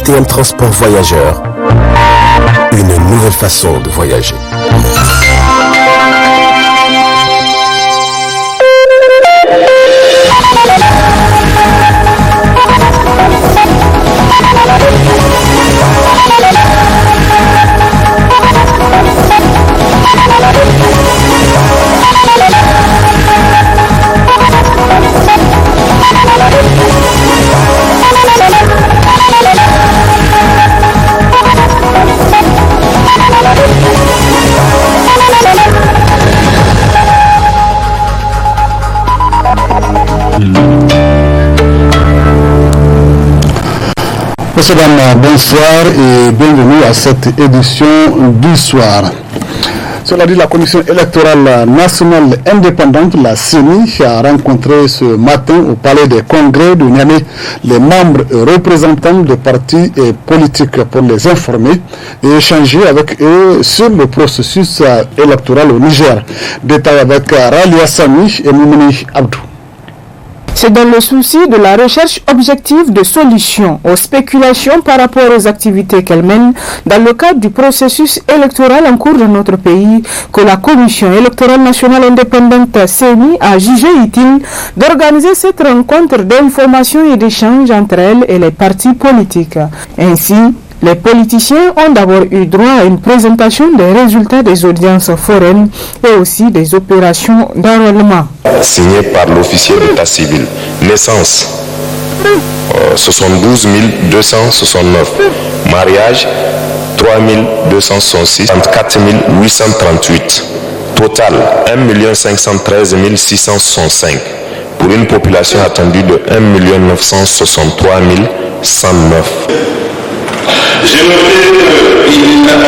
STM Transport Voyageurs, une nouvelle façon de voyager. Monsieur, dames, bonsoir et bienvenue à cette édition du soir. Cela dit, la Commission électorale nationale indépendante, la CENI, a rencontré ce matin au Palais des Congrès de Niamey les membres et représentants de partis et politiques pour les informer et échanger avec eux sur le processus électoral au Niger. Détail avec Ralia Sami et Mimouni Abdou. C'est dans le souci de la recherche objective de solutions aux spéculations par rapport aux activités qu'elle mène dans le cadre du processus électoral en cours dans notre pays que la Commission électorale nationale indépendante CENI a jugé utile d'organiser cette rencontre d'information et d'échange entre elle et les partis politiques. Ainsi, les politiciens ont d'abord eu droit à une présentation des résultats des audiences foraines et aussi des opérations d'enrôlement. Signé par l'officier d'état civil. Naissance 72 269. Mariage 3 266. 34 838. Total 1 513 665. Pour une population attendue de 1 963 109. J'ai noté que les actes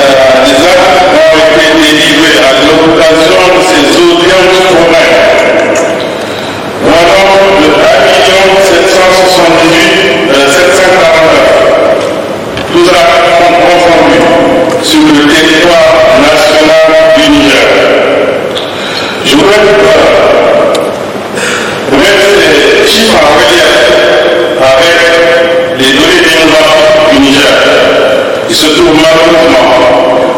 ont été délivrés à l'occasion de ces audiences foraines. Voilà de 1 778 749. Tous actes sont confondus sur le territoire national du Niger. Je voudrais mettre ces chiffres en relief avec les données démographiques du Niger. Il se trouve malheureusement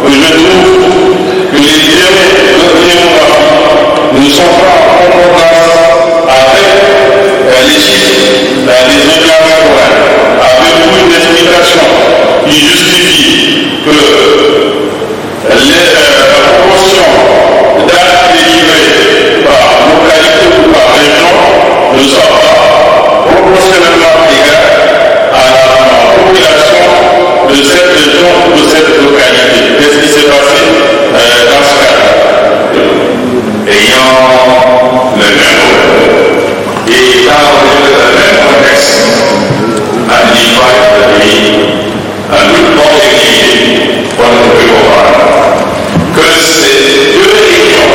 que je trouve que les données démographiques ne sont pas en concordance avec les chiffres des audiences foraines. Avez-vous une explication qui justifie que la proportion d'actes délivrés par localité ou par région ne soit pas proportionnellement égale à la population de cette région ou de cette localité? Qu'est-ce qui s'est passé dans ce cas? Ayant le même et étant le même contexte, à l'image de pays, à toute porte équilibrée, on ne peut comprendre que ces deux régions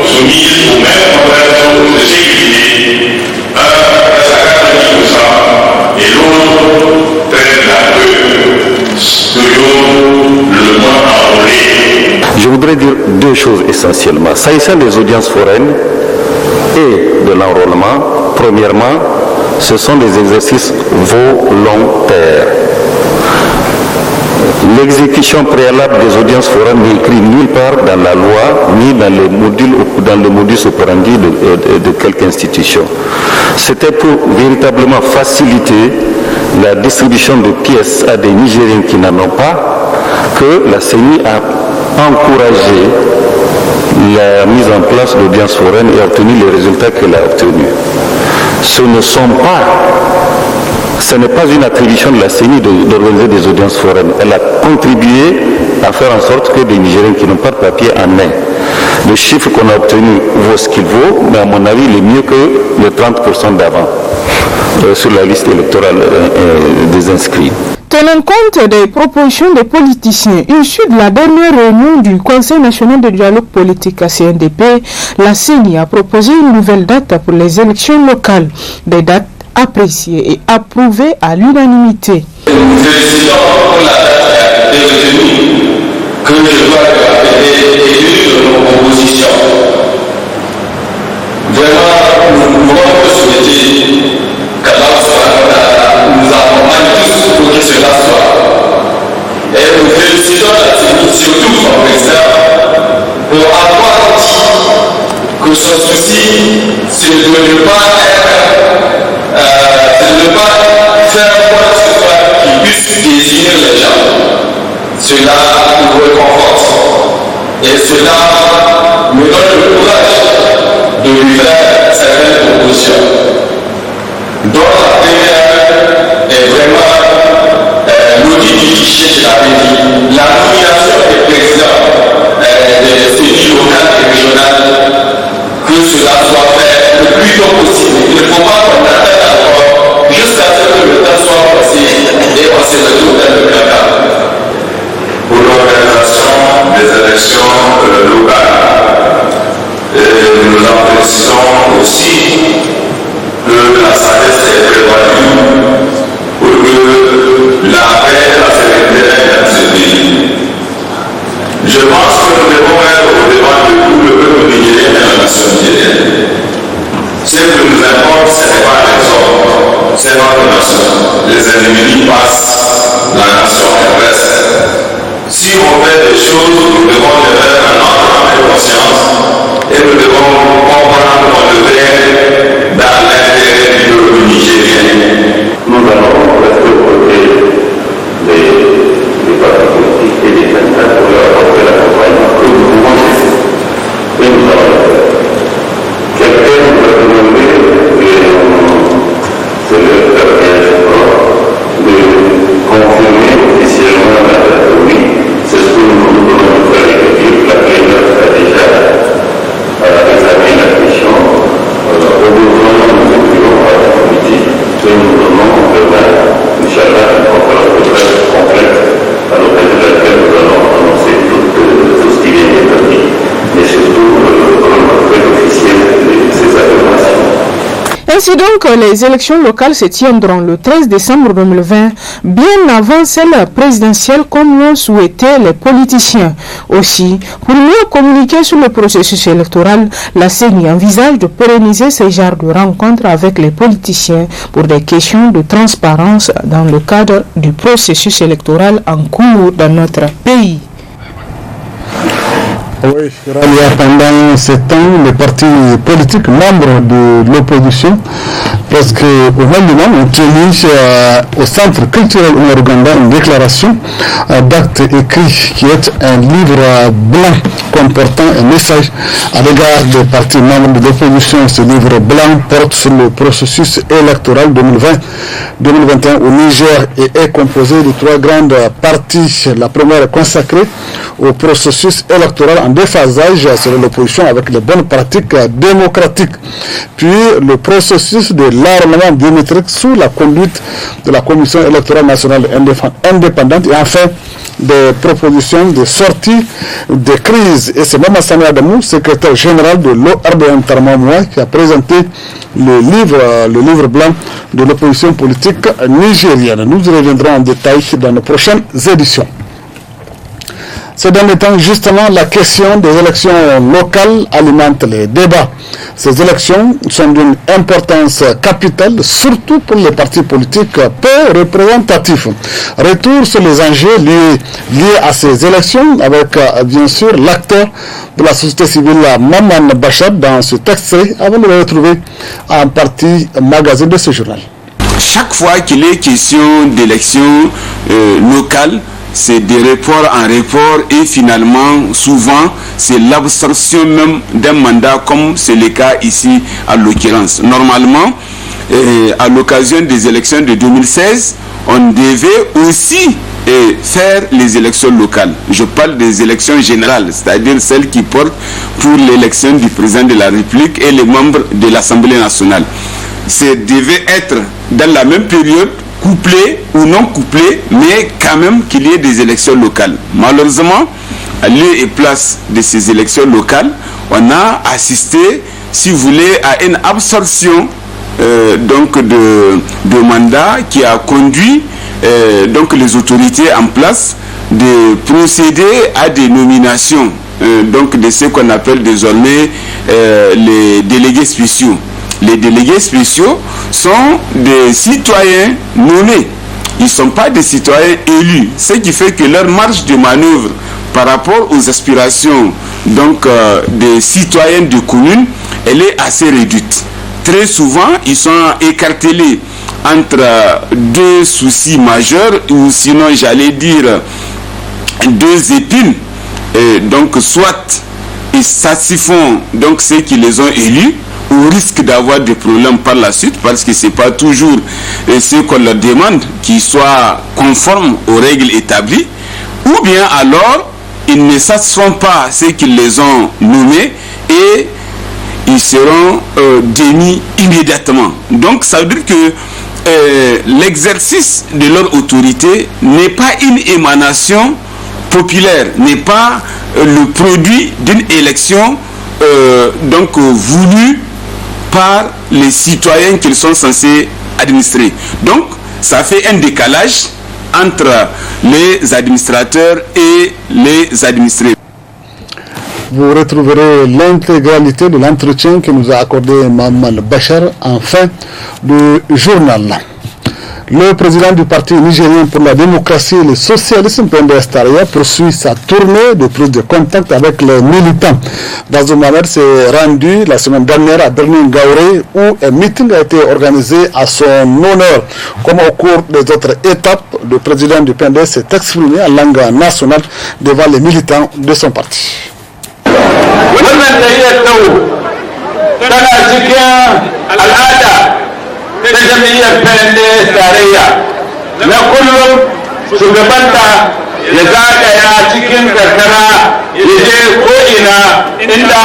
soumises aux mêmes conditions de sécurité, un à 50% et l'autre traite la le moins enrôlé. Je voudrais dire deux choses essentiellement. S'agissant des audiences foraines et de l'enrôlement, premièrement, ce sont des exercices volontaires. L'exécution préalable des audiences foraines n'est écrite nulle part dans la loi, ni dans les modules ou dans le modus operandi de quelque institution. C'était pour véritablement faciliter la distribution de pièces à des Nigériens qui n'en ont pas, que la CENI a encouragé la mise en place d'audiences foraines et a obtenu les résultats qu'elle a obtenus. Ce n'est pas une attribution de la CENI d'organiser des audiences foraines. Elle a contribué à faire en sorte que des Nigériens qui n'ont pas de papier en aient. Le chiffre qu'on a obtenu vaut ce qu'il vaut, mais à mon avis, il est mieux que les 30% d'avant sur la liste électorale des inscrits. Tenant compte des propositions des politiciens issues de la dernière réunion du Conseil national de dialogue politique à CNDP, la CENI a proposé une nouvelle date pour les élections locales, des dates appréciées et approuvées à l'unanimité. Nous félicitons pour la date qui a été retenue, que je vois est une de nos propositions. Vraiment, nous pouvons que souhaiter qu'Allah nous accompagne tous pour que cela soit de ne pas faire quoi que ce soit qui puisse désigner les gens. Cela nous réconforte et cela me donne le courage de lui faire certaines propositions. Donc la première est vraiment l'audit du fichier, je l'avais dit, la nomination des présidents des cellules locales et régionales, que cela soit fait le plus tôt possible. Il ne faut pas qu'on attende encore jusqu'à ce que le temps soit passé et on se retrouve dans le placard. Pour l'organisation des élections locales, nous en félicitons aussi que la sagesse est prévalue pour que la paix et la sécurité règnent dans ce pays. Je pense que nous devons être au devant de tout le peuple nigérien et de la nation nigérienne. Ce que nous importe, ce n'est pas les hommes, c'est notre nation. Les ennemis passent, la nation reste. Si on fait des choses, nous devons les faire en notre âme et conscience et nous devons comprendre qu'on le fait dans l'intérêt du peuple nigérien. Nous allons rester aux côtés des partis politiques et des candidats pour leur apporter l'accompagnement que nous pouvons laisser. Et nous allons le faire. Quelqu'un nous a demandé, et c'est le faire bien, je crois, de confirmer officiellement la date. Oui, c'est ce que nous devons faire écrire. La plénière a déjà examiné la question. Au besoin, nous écrivons à la comité et nous donnons demain, Inch'Allah, une conférence de presse complète à l'occasion de laquelle nous allons annoncer tout ce qui vient d'être dit, mais surtout le fait officiel de ces affirmations. Ainsi donc, les élections locales se tiendront le 13 décembre 2020, bien avant celles présidentielles comme l'ont souhaité les politiciens. Aussi, pour mieux communiquer sur le processus électoral, la CENI envisage de pérenniser ce genre de rencontres avec les politiciens pour des questions de transparence dans le cadre du processus électoral en cours dans notre pays. Oui, Ralia, pendant ces temps, les partis politiques membres de l'opposition, presque au même moment, ont tenu au Centre culturel Ouganda une déclaration d'acte écrit qui est un livre blanc comportant un message à l'égard des partis membres de l'opposition. Ce livre blanc porte sur le processus électoral 2020-2021 au Niger et est composé de trois grandes parties. La première est consacrée au processus électoral en déphasage selon l'opposition avec les bonnes pratiques démocratiques. Puis le processus de l'armement biométrique sous la conduite de la Commission électorale nationale indépendante et enfin des propositions de sortie de crise. Et c'est Mama Sani Adamou, secrétaire général de l'ORDM Tarmamoua, qui a présenté le livre blanc de l'opposition politique nigérienne. Nous y reviendrons en détail dans nos prochaines éditions. C'est dans le temps, justement, la question des élections locales alimente les débats. Ces élections sont d'une importance capitale, surtout pour les partis politiques peu représentatifs. Retour sur les enjeux liés à ces élections avec, bien sûr, l'acteur de la société civile, Maman Bachar, dans ce texte, avant de le retrouver en partie magazine de ce journal. Chaque fois qu'il est question d'élections locales, c'est des reports en report et finalement, souvent, c'est l'absorption même d'un mandat comme c'est le cas ici à l'occurrence. Normalement, à l'occasion des élections de 2016, on devait aussi faire les élections locales. Je parle des élections générales, c'est-à-dire celles qui portent pour l'élection du président de la République et les membres de l'Assemblée nationale. Ça devait être dans la même période, couplé ou non couplé, mais quand même qu'il y ait des élections locales. Malheureusement, à lieu et place de ces élections locales, on a assisté, si vous voulez, à une absorption donc de mandats qui a conduit donc les autorités en place de procéder à des nominations donc de ce qu'on appelle désormais les délégués spéciaux. Les délégués spéciaux sont des citoyens nommés. Ils ne sont pas des citoyens élus. Ce qui fait que leur marge de manœuvre par rapport aux aspirations donc, des citoyens de communes, elle est assez réduite. très souvent, ils sont écartelés entre deux soucis majeurs, ou sinon, j'allais dire, deux épines. Donc, soit ils satisfont donc ceux qui les ont élus, ou risquent d'avoir des problèmes par la suite, parce que ce n'est pas toujours ce qu'on leur demande qui soit conforme aux règles établies, ou bien alors ils ne satisfont pas ceux qui les ont nommés et ils seront démis immédiatement. Donc ça veut dire que l'exercice de leur autorité n'est pas une émanation populaire, n'est pas le produit d'une élection donc voulue par les citoyens qu'ils sont censés administrer. Donc ça fait un décalage entre les administrateurs et les administrés. Vous retrouverez l'intégralité de l'entretien que nous a accordé Maman Bachar en fin de journal. Le président du parti nigérien pour la démocratie et le socialisme, PNDS Taraya, poursuit sa tournée de prise de contact avec les militants. Bazoum Mohamed s'est rendu la semaine dernière à Berlin-Gauré où un meeting a été organisé à son honneur. Comme au cours des autres étapes, le président du PNDS s'est exprimé en langue nationale devant les militants de son parti. ta jami'ar PNDS tarayya na kullum shugabanta ya zagaya cikin karkara ya je ko'ina inda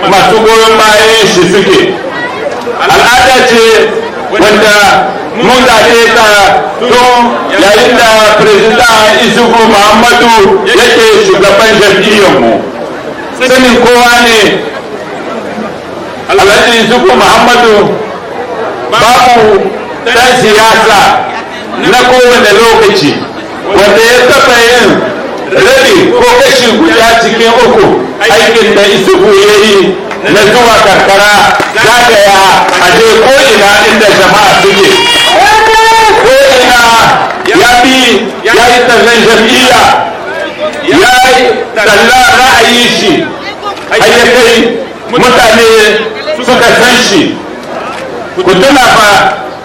masu goyon bayan shi suke. Al'ada ce wanda mun zaɓe ta tun yayin da Firistan Isufu Muhammadu yake shugaban jam'iyyarmu. Sanin kowa ne Alhaji Isufu Muhammadu babu ɗan siyasa na kowane lokaci wanda ya taɓa yin rabi ko kashi guda cikin uku aikin da Isufu ya yi na zuwa karkara zagaya a je ko'ina inda jama'a suke. Ko'ina ya bi ya yi tallan jam'iyya ya yi tallan ra'ayi shi ayyakai mutane suka san shi. Ku tuna fa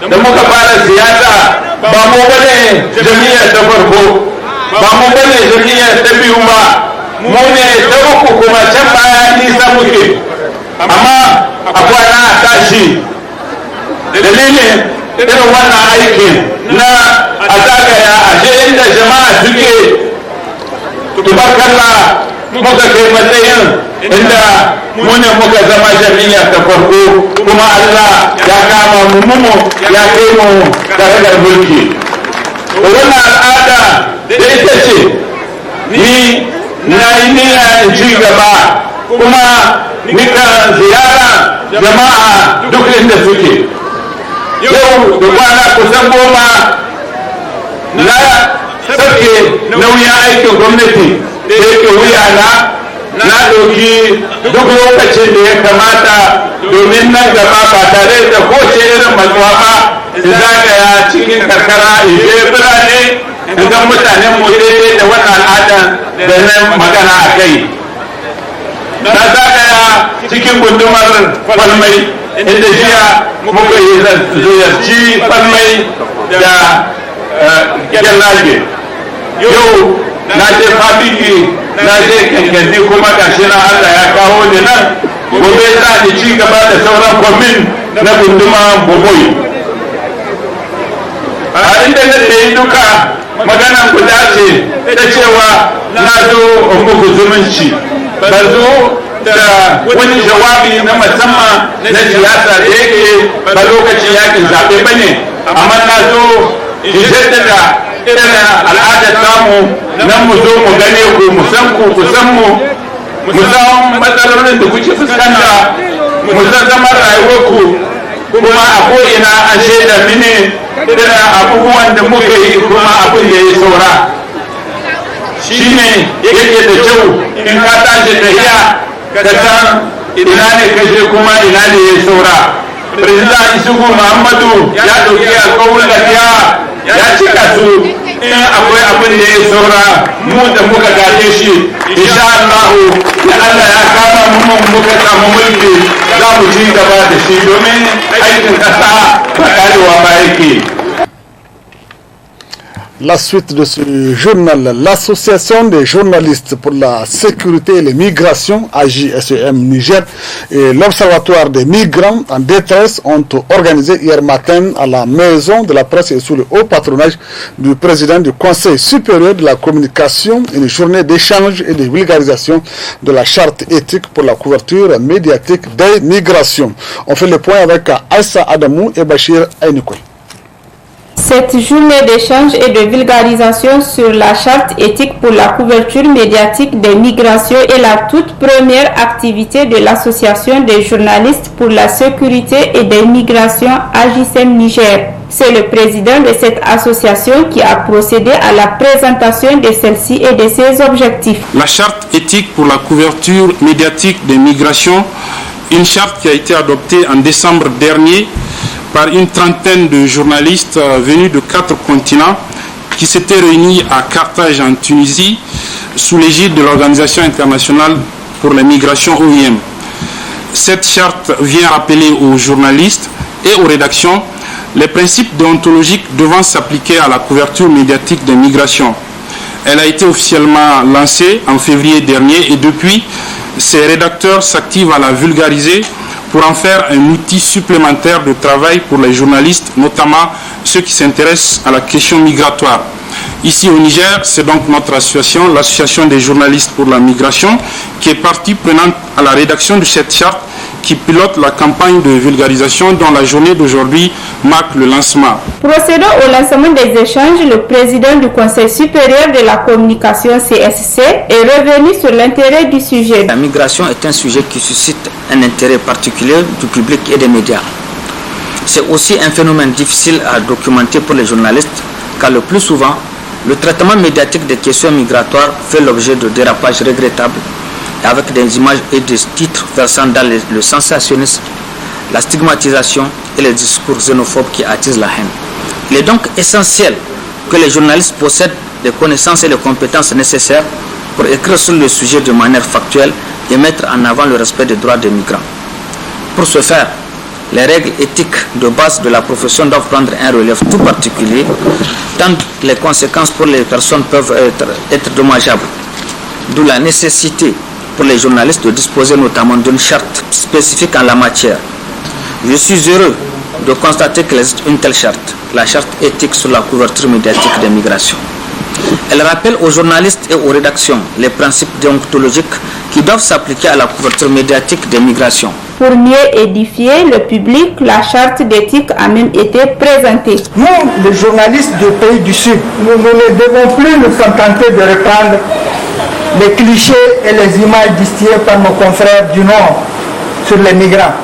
da muka fara siyasa ba mu bane jami'ar ta farko ba mu bane jami'ar ta biyu ba mu ne ta uku kuma can baya nisa muke amma a kwana a tashi dalilin irin wannan aikin na a zagaya a je inda jama'a suke tubarkalla muka kai matsayin inda mune muka zama jami'a ta farko kuma Allah ya kama mu ya kai mu da mulki. Wannan al'ada da ita ce ni na yi niyya in ci gaba kuma nika ziyara jama'a duk inda suke. Yau da kwana kusan 10 na sauke nauyin aikin gwamnati da yake wuya na ɗauki duk lokacin da ya kamata domin nan gaba ba tare da kowace irin matsuwa ba in zagaya cikin karkara in je birane in ga mutanen mu daidai da wannan al'ada da na magana a kai. Na zagaya cikin gundumar Falmai inda jiya muka yi ziyarci Falmai da Gyallage. Yau na je Fabiki na je Kankandi kuma gashi na Allah ya kawo ni nan gobe za ni ci gaba da sauran kwamin na gunduma Boboi. A inda na yi duka maganan guda ce ta cewa na zo muku zumunci ba zo da wani jawabi na musamman na siyasa da yake ba lokacin yakin zaɓe ba ne amma na zo in jaddada irin al'adar tamu nan mu zo mu gane ku mu san ku san mu san matsalolin da kuke fuskanta mu san zaman rayuwarku kuma a ko'ina an shaida mini irin abubuwan da muka yi kuma abin da ya saura shi ne yake da kyau in ka tashi tafiya ka san ina ne ka je kuma ina ne ya saura. President Isufu Muhammadu ya ɗauki alƙawuran ya cika su in akwai abin da ya saura mu da muka gaje shi insha Allah ya Allah ya kama mu kuma muka samu mulki za mu ci gaba da shi domin aikin ƙasa ba karewa ba yake. La suite de ce journal, l'Association des journalistes pour la sécurité et les migrations, AJSEM Niger, et l'Observatoire des migrants en détresse ont organisé hier matin à la Maison de la Presse et sous le haut patronage du président du Conseil supérieur de la communication une journée d'échange et de vulgarisation de la charte éthique pour la couverture médiatique des migrations. On fait le point avec Aïssa Adamou et Bachir Aïnikoy. Cette journée d'échange et de vulgarisation sur la charte éthique pour la couverture médiatique des migrations est la toute première activité de l'Association des journalistes pour la sécurité et des migrations AJSEM Niger. C'est le président de cette association qui a procédé à la présentation de celle-ci et de ses objectifs. La charte éthique pour la couverture médiatique des migrations, une charte qui a été adoptée en décembre dernier par une trentaine de journalistes venus de 4 continents qui s'étaient réunis à Carthage en Tunisie sous l'égide de l'Organisation internationale pour les migrations OIM. Cette charte vient rappeler aux journalistes et aux rédactions les principes déontologiques devant s'appliquer à la couverture médiatique des migrations. Elle a été officiellement lancée en février dernier et depuis, ses rédacteurs s'activent à la vulgariser pour en faire un outil supplémentaire de travail pour les journalistes, notamment ceux qui s'intéressent à la question migratoire. Ici au Niger, c'est donc notre association, l'Association des journalistes pour la migration, qui est partie prenante à la rédaction de cette charte qui pilote la campagne de vulgarisation dont la journée d'aujourd'hui marque le lancement. Procédant au lancement des échanges, le président du Conseil supérieur de la communication CSC est revenu sur l'intérêt du sujet. La migration est un sujet qui suscite un intérêt particulier du public et des médias. C'est aussi un phénomène difficile à documenter pour les journalistes car le plus souvent, le traitement médiatique des questions migratoires fait l'objet de dérapages regrettables avec des images et des titres versant dans le sensationnisme, la stigmatisation et les discours xénophobes qui attisent la haine. Il est donc essentiel que les journalistes possèdent les connaissances et les compétences nécessaires pour écrire sur le sujet de manière factuelle et mettre en avant le respect des droits des migrants. Pour ce faire, les règles éthiques de base de la profession doivent prendre un relève tout particulier, tant les conséquences pour les personnes peuvent être dommageables. D'où la nécessité pour les journalistes de disposer notamment d'une charte spécifique en la matière. Je suis heureux de constater qu'il existe une telle charte, la charte éthique sur la couverture médiatique des migrations. Elle rappelle aux journalistes et aux rédactions les principes déontologiques qui doivent s'appliquer à la couverture médiatique des migrations. Pour mieux édifier le public, la charte d'éthique a même été présentée. Nous, les journalistes du pays du Sud, nous ne devons plus nous contenter de reprendre les clichés et les images distillées par nos confrères du Nord sur les migrants.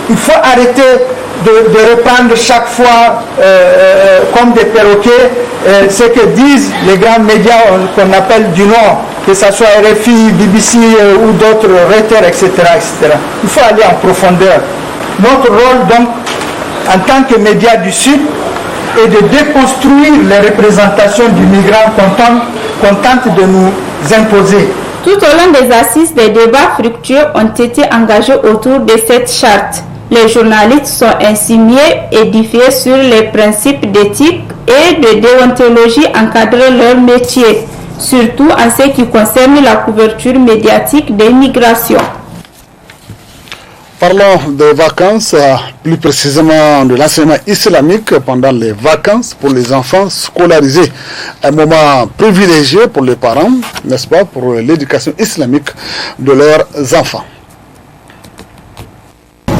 Il faut arrêter de reprendre chaque fois comme des perroquets ce que disent les grands médias qu'on appelle du Nord, que ce soit RFI, BBC ou d'autres Reuters, etc., etc. Il faut aller en profondeur. Notre rôle donc, en tant que médias du Sud, est de déconstruire les représentations du migrant qu'on tente de nous imposer. Tout au long des assises, des débats fructueux ont été engagés autour de cette charte. Les journalistes sont ainsi mieux édifiés sur les principes d'éthique et de déontologie encadrant leur métier, surtout en ce qui concerne la couverture médiatique des migrations. Parlons des vacances, plus précisément de l'enseignement islamique pendant les vacances pour les enfants scolarisés. Un moment privilégié pour les parents, n'est-ce pas, pour l'éducation islamique de leurs enfants.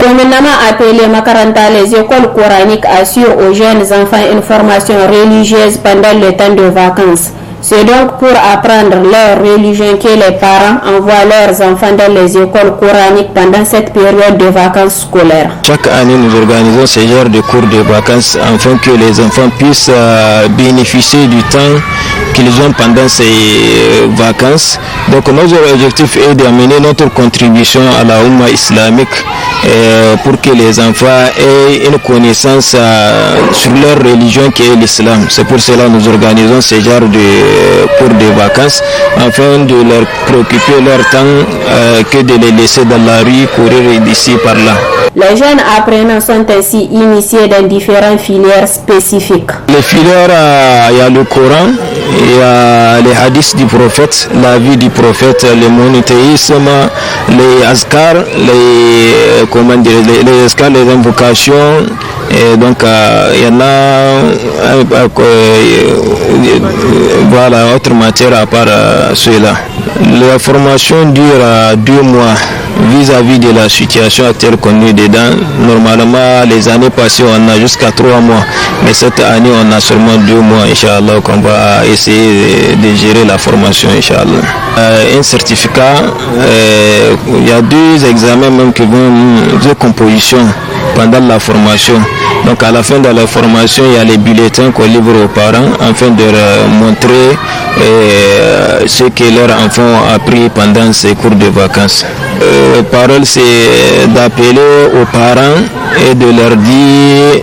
Communément appelées Makaranta, les écoles coraniques assurent aux jeunes enfants une formation religieuse pendant le temps de vacances. C'est donc pour apprendre leur religion que les parents envoient leurs enfants dans les écoles coraniques pendant cette période de vacances scolaires. Chaque année, nous organisons ce genre de cours de vacances afin que les enfants puissent bénéficier du temps qu'ils ont pendant ces vacances. Donc notre objectif est d'amener notre contribution à la Oumma islamique pour que les enfants aient une connaissance sur leur religion qui est l'islam. C'est pour cela que nous organisons ce genre de cours de vacances afin de leur préoccuper leur temps que de les laisser dans la rue courir d'ici par là. Les jeunes apprenants sont ainsi initiés dans différentes filières spécifiques. Les filières, il y a le Coran, il y a les hadiths du prophète, la vie du prophète, le monothéisme, les azkar, les azkar, les invocations. Et donc il y en a voilà, autre matière à part cela. La formation dure 2 mois vis-à-vis de la situation actuelle qu'on est dedans. Normalement, les années passées, on a jusqu'à 3 mois. Mais cette année, on a seulement 2 mois, Inch'Allah, qu'on va essayer de gérer la formation, Inch'Allah. Un certificat, il y a 2 examens même qui vont, 2 compositions pendant la formation. Donc à la fin de la formation, il y a les bulletins qu'on livre aux parents afin de leur montrer ce que leurs enfants ont appris pendant ces cours de vacances. La parole, c'est d'appeler aux parents et de leur dire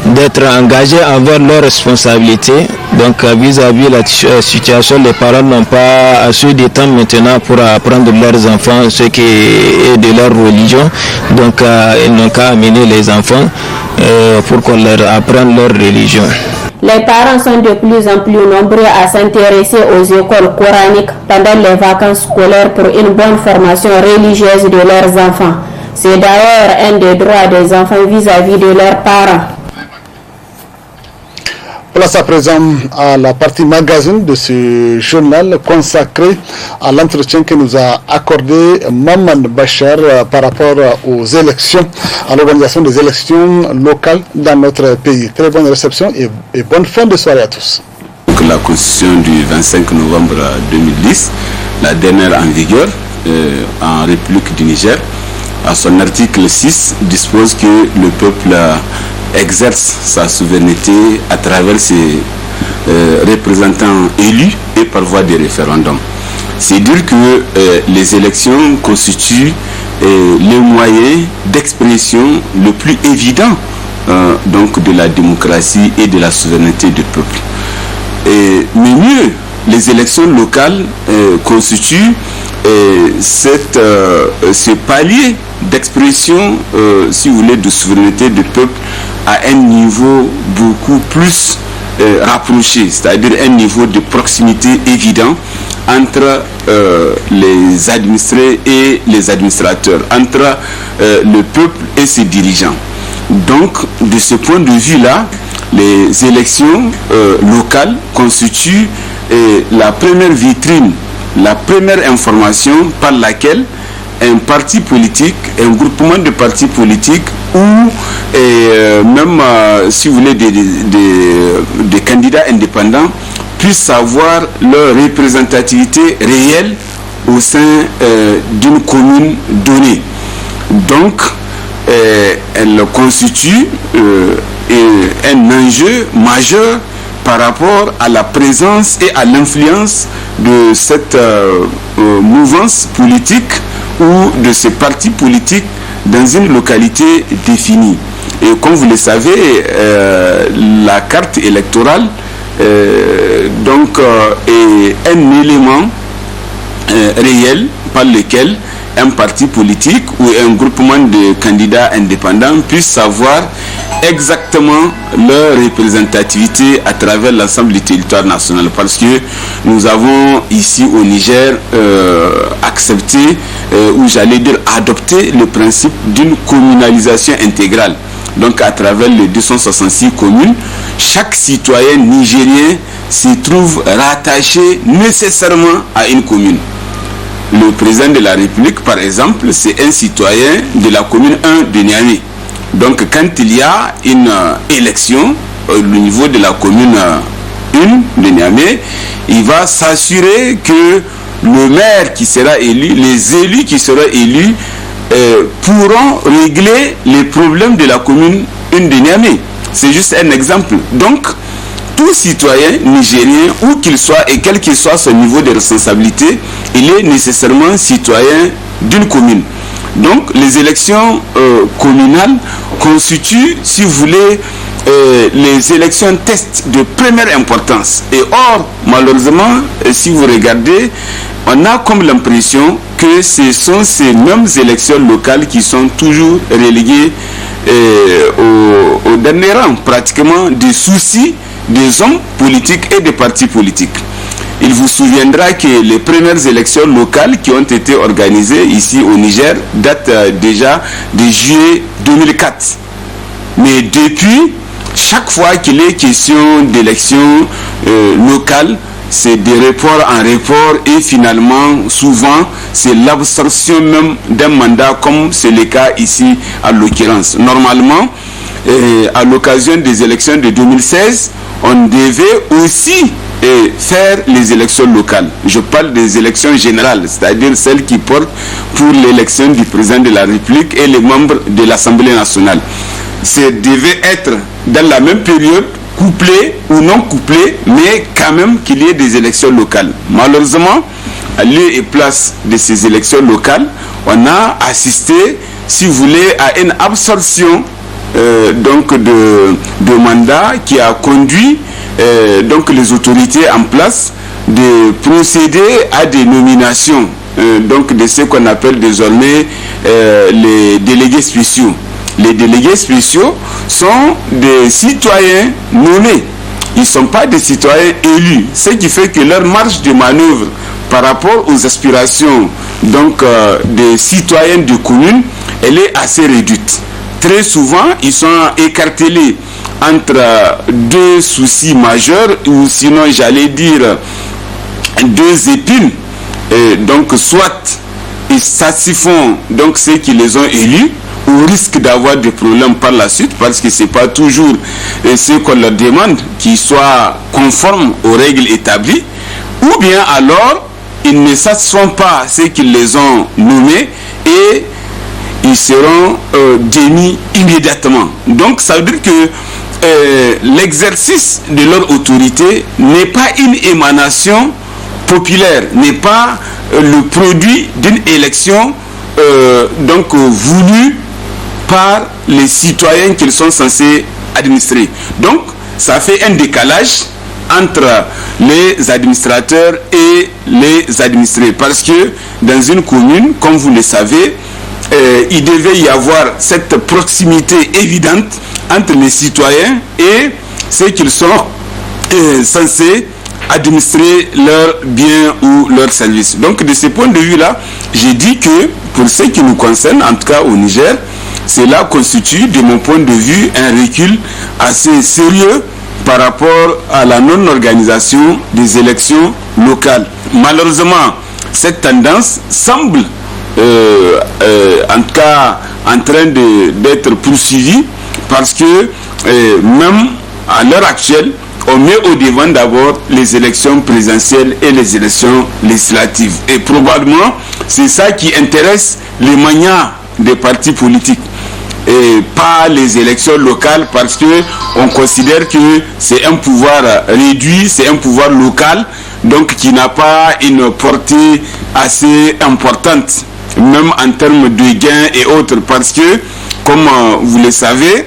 d'être engagés envers leurs responsabilités. Donc vis-à-vis de la situation, les parents n'ont pas assez de temps maintenant pour apprendre leurs enfants ce qui est de leur religion. Donc ils n'ont qu'à amener les enfants pour qu'on leur apprenne leur religion. Les parents sont de plus en plus nombreux à s'intéresser aux écoles coraniques pendant les vacances scolaires pour une bonne formation religieuse de leurs enfants. C'est d'ailleurs un des droits des enfants vis-à-vis de leurs parents. Place à présent à la partie magazine de ce journal consacré à l'entretien que nous a accordé Maman Bachar par rapport aux élections, à l'organisation des élections locales dans notre pays. Très bonne réception et bonne fin de soirée à tous. Donc, la constitution du 25 novembre 2010, la dernière en vigueur en République du Niger, à son article 6 dispose que le peuple exerce sa souveraineté à travers ses représentants élus et par voie de référendum. C'est dire que les élections constituent le moyen d'expression le plus évident donc de la démocratie et de la souveraineté du peuple. Mais mieux, les élections locales constituent ce palier d'expression, si vous voulez, de souveraineté du peuple à un niveau beaucoup plus rapproché, c'est-à-dire un niveau de proximité évident entre les administrés et les administrateurs, entre le peuple et ses dirigeants. Donc, de ce point de vue-là, les élections locales constituent la première vitrine, la première information par laquelle un parti politique, un groupement de partis politiques ou même, si vous voulez, des candidats indépendants puissent savoir leur représentativité réelle au sein d'une commune donnée. Donc, elle constitue un enjeu majeur par rapport à la présence et à l'influence de cette mouvance politique ou de ces partis politiques dans une localité définie. Et comme vous le savez, la carte électorale donc est un élément réel par lequel un parti politique ou un groupement de candidats indépendants puisse savoir exactement leur représentativité à travers l'ensemble du territoire national, parce que nous avons ici au Niger accepté ou j'allais dire adopté le principe d'une communalisation intégrale. Donc à travers les 266 communes, chaque citoyen nigérien se trouve rattaché nécessairement à une commune. Le président de la République, par exemple, c'est un citoyen de la commune 1 de Niamey. Donc quand il y a une élection au niveau de la commune 1 de Niamey, il va s'assurer que le maire qui sera élu, les élus qui seront élus pourront régler les problèmes de la commune 1 de Niamey. C'est juste un exemple. Donc, tout citoyen nigérien, où qu'il soit et quel qu'il soit son niveau de responsabilité, il est nécessairement citoyen d'une commune. Donc les élections communales constituent, si vous voulez, les élections test de première importance. Et or, malheureusement, si vous regardez, on a comme l'impression que ce sont ces mêmes élections locales qui sont toujours reléguées au dernier rang, pratiquement des soucis des hommes politiques et des partis politiques. Il vous souviendra que les premières élections locales qui ont été organisées ici au Niger datent déjà de juillet 2004. Mais depuis, chaque fois qu'il est question d'élections locales, c'est des reports en report et finalement, souvent, c'est l'absorption même d'un mandat comme c'est le cas ici à l'occurrence. Normalement, à l'occasion des élections de 2016, on devait aussi faire les élections locales. Je parle des élections générales, c'est-à-dire celles qui portent pour l'élection du président de la République et les membres de l'Assemblée nationale. Ça devait être dans la même période, couplé ou non couplé, mais quand même qu'il y ait des élections locales. Malheureusement, à lieu et place de ces élections locales, on a assisté, si vous voulez, à une absorption donc de mandats qui a conduit donc les autorités en place de procéder à des nominations donc de ce qu'on appelle désormais les délégués spéciaux. Les délégués spéciaux sont des citoyens nommés. Ils ne sont pas des citoyens élus. Ce qui fait que leur marge de manœuvre par rapport aux aspirations donc, des citoyens de communes, elle est assez réduite. Très souvent, ils sont écartelés entre deux soucis majeurs, ou sinon, j'allais dire, deux épines. Donc, soit ils satisfont donc ceux qui les ont élus, ou risquent d'avoir des problèmes par la suite, parce que ce n'est pas toujours ce qu'on leur demande qui soit conforme aux règles établies, ou bien alors ils ne satisfont pas ceux qui les ont nommés et ils seront démis immédiatement. Donc ça veut dire que l'exercice de leur autorité n'est pas une émanation populaire, n'est pas le produit d'une élection donc voulue par les citoyens qu'ils sont censés administrer. Donc, ça fait un décalage entre les administrateurs et les administrés. Parce que dans une commune, comme vous le savez, il devait y avoir cette proximité évidente entre les citoyens et ceux qu'ils sont censés administrer leurs biens ou leurs services. Donc, de ce point de vue-là, j'ai dit que pour ce qui nous concerne, en tout cas au Niger, cela constitue, de mon point de vue, un recul assez sérieux par rapport à la non-organisation des élections locales. Malheureusement, cette tendance semble, en tout cas, en train d'être poursuivie parce que même à l'heure actuelle, on met au devant d'abord les élections présidentielles et les élections législatives. Et probablement, c'est ça qui intéresse les manias des partis politiques. Et pas les élections locales, parce que on considère que c'est un pouvoir réduit, c'est un pouvoir local, donc qui n'a pas une portée assez importante, même en termes de gains et autres, parce que, comme vous le savez,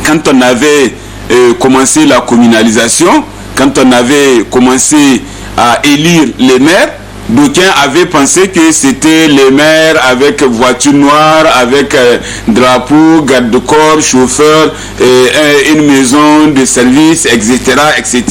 quand on avait commencé la communalisation, quand on avait commencé à élire les maires, d'aucuns avaient pensé que c'était les maires avec voiture noire, avec drapeau, garde-corps, chauffeur, une maison de service, etc., etc.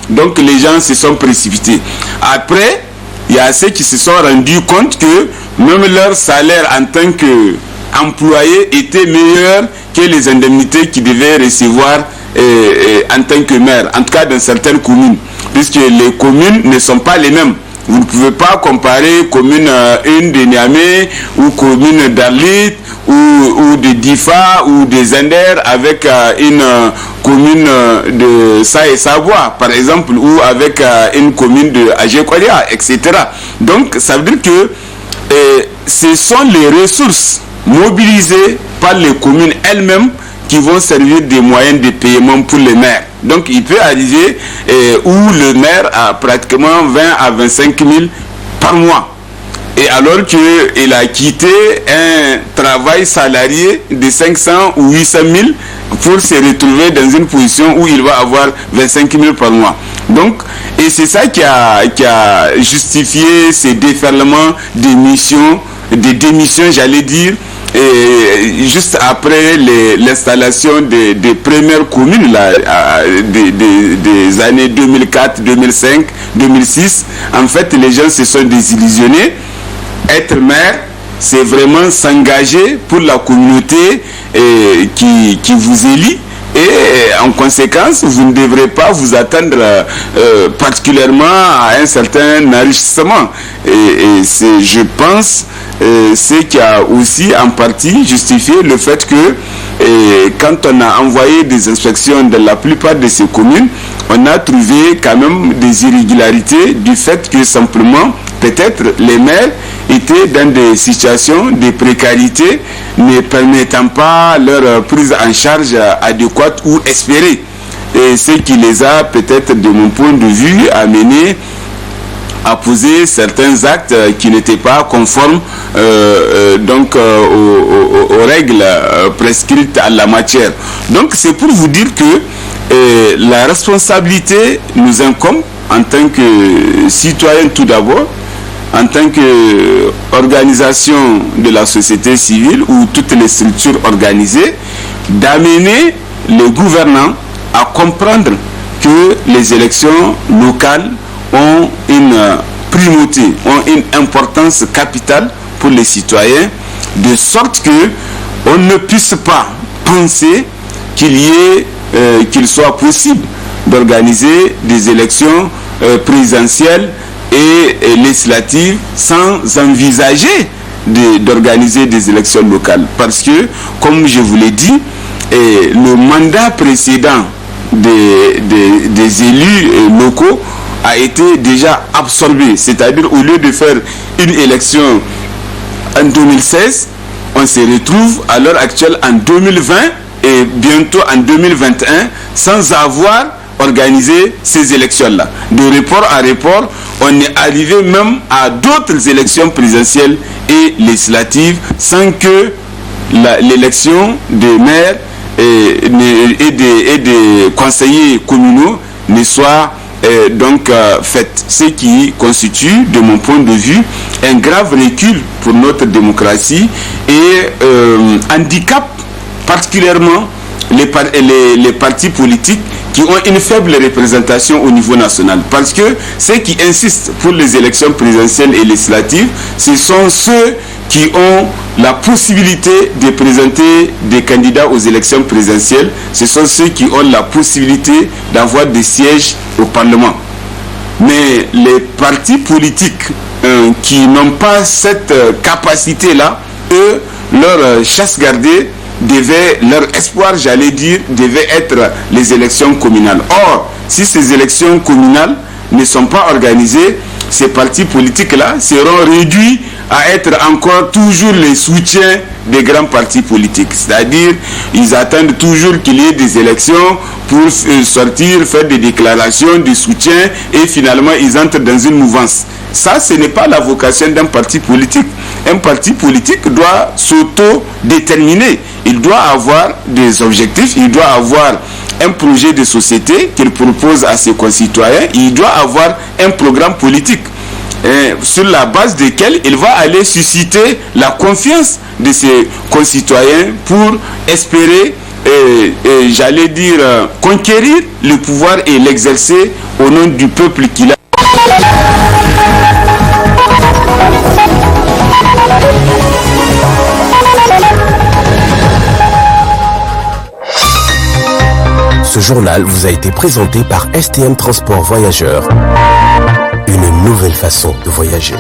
Donc les gens se sont précipités. Après, il y a ceux qui se sont rendus compte que même leur salaire en tant qu'employé était meilleur que les indemnités qu'ils devaient recevoir en tant que maire, en tout cas dans certaines communes, puisque les communes ne sont pas les mêmes. Vous ne pouvez pas comparer commune 1 de Niamey ou commune d'Arlit ou de Difa ou de Zender avec une commune de Saï-Savoie, par exemple, ou avec une commune de Adjekolia, etc. Donc, ça veut dire que ce sont les ressources mobilisées par les communes elles-mêmes qui vont servir des moyens de paiement pour les maires. Donc il peut arriver où le maire a pratiquement 20 à 25 000 par mois. Et alors qu'il a quitté un travail salarié de 500 ou 800 000 pour se retrouver dans une position où il va avoir 25 000 par mois. Donc, et c'est ça qui a justifié ces déferlements d'émissions, j'allais dire, et juste après l'installation des premières communes là, des années 2004, 2005, 2006, en fait les gens se sont désillusionnés. Être maire, c'est vraiment s'engager pour la communauté qui vous élit. Et en conséquence, vous ne devrez pas vous attendre particulièrement à un certain enrichissement. Et c'est, je pense, ce qui a aussi en partie justifié le fait que quand on a envoyé des inspections dans la plupart de ces communes, on a trouvé quand même des irrégularités du fait que simplement, peut-être les maires étaient dans des situations de précarité ne permettant pas leur prise en charge adéquate ou espérée. Et ce qui les a peut-être, de mon point de vue, amenés à poser certains actes qui n'étaient pas conformes aux règles prescrites en la matière. Donc c'est pour vous dire que la responsabilité nous incombe en tant que citoyen tout d'abord, en tant qu'organisation de la société civile ou toutes les structures organisées, d'amener les gouvernants à comprendre que les élections locales ont une primauté, ont une importance capitale pour les citoyens, de sorte que on ne puisse pas penser qu'il soit possible d'organiser des élections présidentielles et législatives sans envisager d'organiser des élections locales. Parce que, comme je vous l'ai dit, le mandat précédent des élus locaux a été déjà absorbé. C'est-à-dire, au lieu de faire une élection en 2016, on se retrouve à l'heure actuelle en 2020 et bientôt en 2021 sans avoir organisé ces élections-là. De report à report, on est arrivé même à d'autres élections présidentielles et législatives sans que l'élection des maires et des conseillers communaux ne soit faite. Ce qui constitue, de mon point de vue, un grave recul pour notre démocratie et handicap particulièrement les partis politiques qui ont une faible représentation au niveau national. Parce que ceux qui insistent pour les élections présidentielles et législatives, ce sont ceux qui ont la possibilité de présenter des candidats aux élections présidentielles. Ce sont ceux qui ont la possibilité d'avoir des sièges au Parlement. Mais les partis politiques qui n'ont pas cette capacité-là, eux, leur chasse gardée, leur espoir, j'allais dire, devait être les élections communales. Or, si ces élections communales ne sont pas organisées, ces partis politiques-là seront réduits à être encore toujours les soutiens des grands partis politiques. C'est-à-dire, ils attendent toujours qu'il y ait des élections pour sortir, faire des déclarations de soutien et finalement ils entrent dans une mouvance. Ça, ce n'est pas la vocation d'un parti politique. Un parti politique doit s'auto-déterminer. Il doit avoir des objectifs, il doit avoir un projet de société qu'il propose à ses concitoyens, il doit avoir un programme politique sur la base desquels il va aller susciter la confiance de ses concitoyens pour espérer, j'allais dire, conquérir le pouvoir et l'exercer au nom du peuple qu'il a. Ce journal vous a été présenté par STM Transport Voyageurs. Une nouvelle façon de voyager.